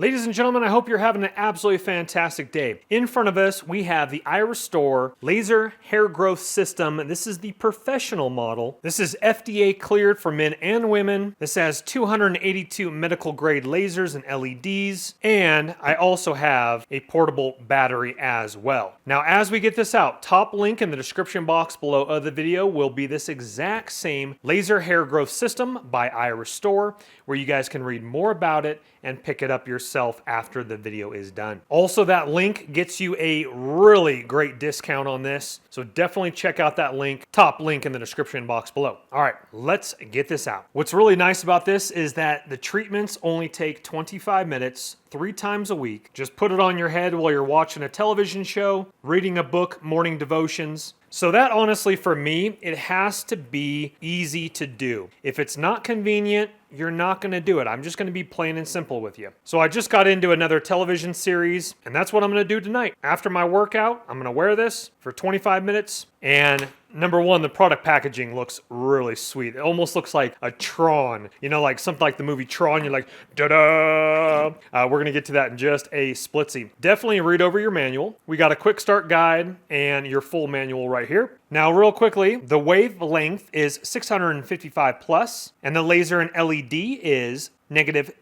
Ladies and gentlemen, I hope you're having an absolutely fantastic day. In front of us, we have the iRESTORE laser hair growth system. This is the professional model. This is FDA cleared for men and women. This has 282 medical grade lasers and LEDs. And I also have a portable battery as well. Now, as we get this out, top link in the description box below of the video will be this exact same laser hair growth system by iRESTORE, where you guys can read more about it and pick it up yourself after the video is done. Also, that link gets you a really great discount on this, so definitely check out that link, top link in the description box below. All right, let's get this out. What's really nice about this is that the treatments only take 25 minutes, 3 times a week. Just put it on your head while you're watching a television show, reading a book, morning devotions. So that honestly, for me, it has to be easy to do. If it's not convenient, you're not gonna do it. I'm just gonna be plain and simple with you. So I just got into another television series, and that's what I'm gonna do tonight. After my workout, I'm gonna wear this for 25 minutes, and number one, the product packaging looks really sweet. It almost looks like a Tron, you know, like something like the movie Tron. You're like, da-da! We're gonna get to that in just a splitsy. Definitely read over your manual. We got a quick start guide and your full manual right here. Now, real quickly, the wavelength is 655 plus, and the laser and LED is -10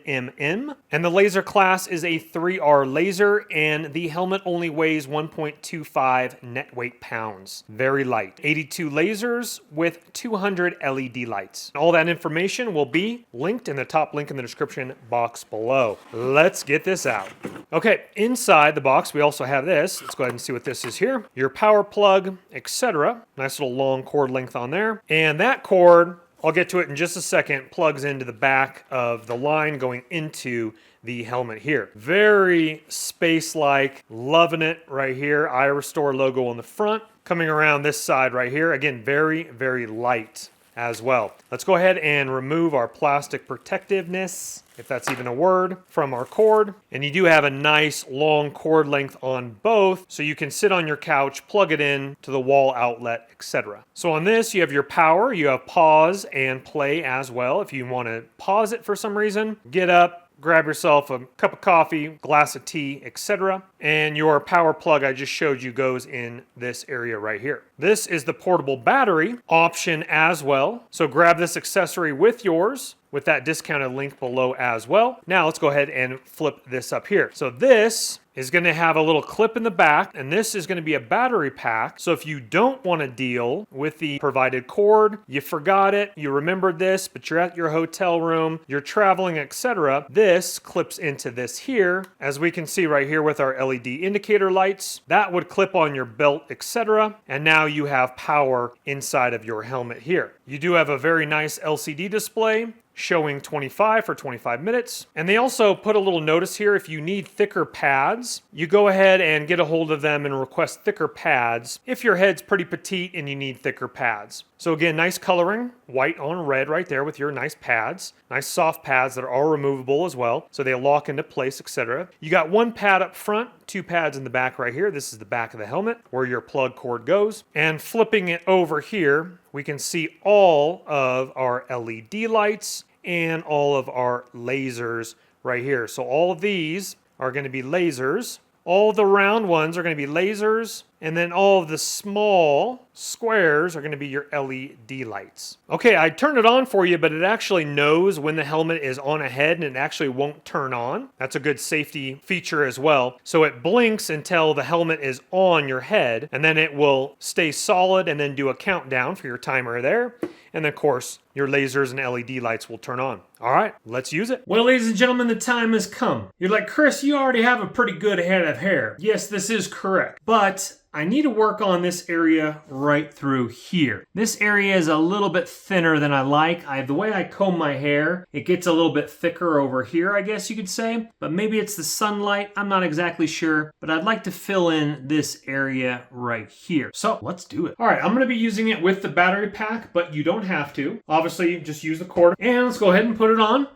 mm, and the laser class is a 3R laser, and the helmet only weighs 1.25 net weight pounds. Very light. 82 lasers with 200 LED lights. All that information will be linked in the top link in the description box below. Let's get this out. Okay, inside the box we also have this. Let's go ahead and see what this is here. Your power plug, etc. Nice little long cord length on there. And that cord, I'll get to it in just a second, plugs into the back of the line going into the helmet here. Very space-like, loving it right here. iRESTORE logo on the front. Coming around this side right here, again, very, very light as well. Let's go ahead and remove our plastic protectiveness, if that's even a word, from our cord. And you do have a nice long cord length on both, so you can sit on your couch, plug it in to the wall outlet, etc. So on this, you have your power, you have pause and play as well. If you want to pause it for some reason, get up, grab yourself a cup of coffee, glass of tea, etc. And your power plug I just showed you goes in this area right here. This is the portable battery option as well. So grab this accessory with yours, with that discounted link below as well. Now let's go ahead and flip this up here. So this is going to have a little clip in the back, and this is going to be a battery pack. So if you don't want to deal with the provided cord, you forgot it, you remembered this, but you're at your hotel room, you're traveling, etc., this clips into this here. As we can see right here with our LED indicator lights, that would clip on your belt, etc. And now you have power inside of your helmet here. You do have a very nice LCD display showing 25 for 25 minutes. And they also put a little notice here, if you need thicker pads, you go ahead and get a hold of them and request thicker pads if your head's pretty petite and you need thicker pads. So again, nice coloring, white on red right there with your nice pads. Nice soft pads that are all removable as well, so they lock into place, etc. You got one pad up front, 2 pads in the back right here. This is the back of the helmet where your plug cord goes. And flipping it over here, we can see all of our LED lights and all of our lasers right here. So all of these are going to be lasers. All the round ones are going to be lasers, and then all of the small squares are going to be your LED lights. Okay, I turned it on for you, but it actually knows when the helmet is on a head, and it actually won't turn on. That's a good safety feature as well. So it blinks until the helmet is on your head, and then it will stay solid and then do a countdown for your timer there. And then, of course, your lasers and LED lights will turn on. All right, let's use it. Well, ladies and gentlemen, the time has come. You're like, Chris, you already have a pretty good head of hair. Yes, this is correct. But I need to work on this area right through here. This area is a little bit thinner than I like. The way I comb my hair, it gets a little bit thicker over here, I guess you could say. But maybe it's the sunlight. I'm not exactly sure. But I'd like to fill in this area right here. So let's do it. All right, I'm going to be using it with the battery pack, but you don't have to. Obviously, just use the cord. And let's go ahead and put it on.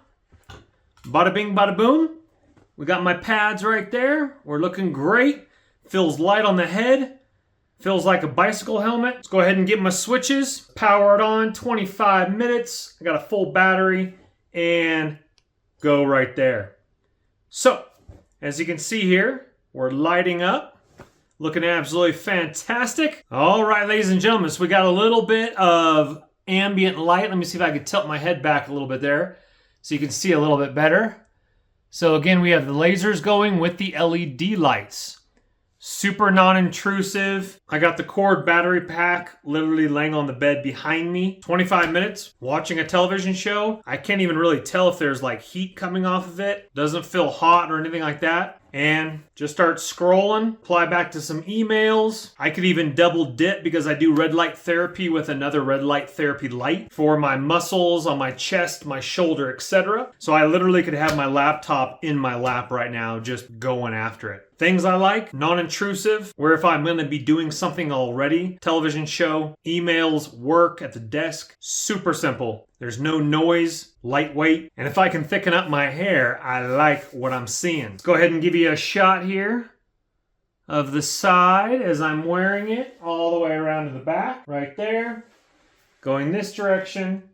Bada bing, bada boom. We got my pads right there. We're looking great. Feels light on the head. Feels like a bicycle helmet. Let's go ahead and get my switches. Power it on, 25 minutes. I got a full battery and go right there. So, as you can see here, we're lighting up. Looking absolutely fantastic. All right, ladies and gentlemen, so we got a little bit of ambient light. Let me see if I can tilt my head back a little bit there so you can see a little bit better. So again, we have the lasers going with the LED lights. Super non-intrusive. I got the cord battery pack literally laying on the bed behind me. 25 minutes watching a television show. I can't even really tell if there's like heat coming off of it. Doesn't feel hot or anything like that. And just start scrolling, apply back to some emails. I could even double dip because I do red light therapy with another red light therapy light for my muscles on my chest, my shoulder, etc. So I literally could have my laptop in my lap right now just going after it. Things I like, non-intrusive, where if I'm going to be doing something already, television show, emails, work at the desk, super simple. There's no noise, lightweight, and if I can thicken up my hair, I like what I'm seeing. Let's go ahead and give you a shot here of the side as I'm wearing it all the way around to the back, right there. Going this direction,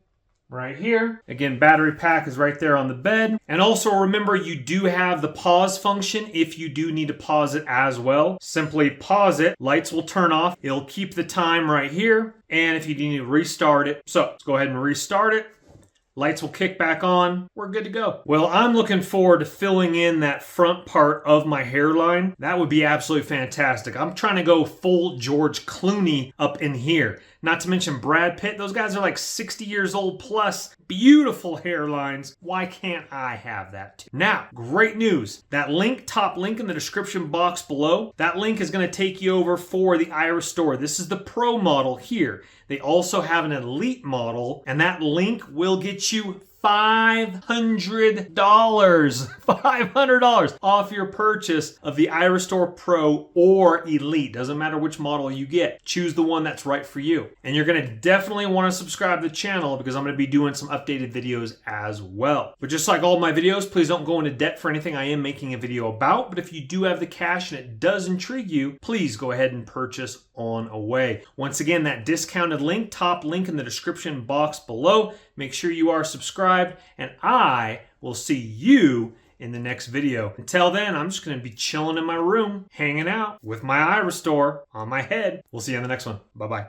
right here. Again, battery pack is right there on the bed. And also remember, you do have the pause function if you do need to pause it as well. Simply pause it, lights will turn off. It'll keep the time right here. And if you need to restart it, so let's go ahead and restart it. Lights will kick back on. We're good to go. Well, I'm looking forward to filling in that front part of my hairline. That would be absolutely fantastic. I'm trying to go full George Clooney up in here. Not to mention Brad Pitt. Those guys are like 60 years old plus. Beautiful hairlines. Why can't I have that too? Now, great news. That link, top link in the description box below, that link is going to take you over for the iRESTORE. This is the Pro model here. They also have an Elite model, and that link will get you $500 off your purchase of the iRESTORE Pro or Elite. Doesn't matter which model you get. Choose the one that's right for you. And you're going to definitely want to subscribe to the channel because I'm going to be doing some updated videos as well. But just like all my videos, please don't go into debt for anything I am making a video about. But if you do have the cash and it does intrigue you, please go ahead and purchase on away. Once again, that discounted link, top link in the description box below. Make sure you are subscribed, and I will see you in the next video. Until then, I'm just going to be chilling in my room, hanging out with my iRESTORE on my head. We'll see you in the next one. Bye-bye.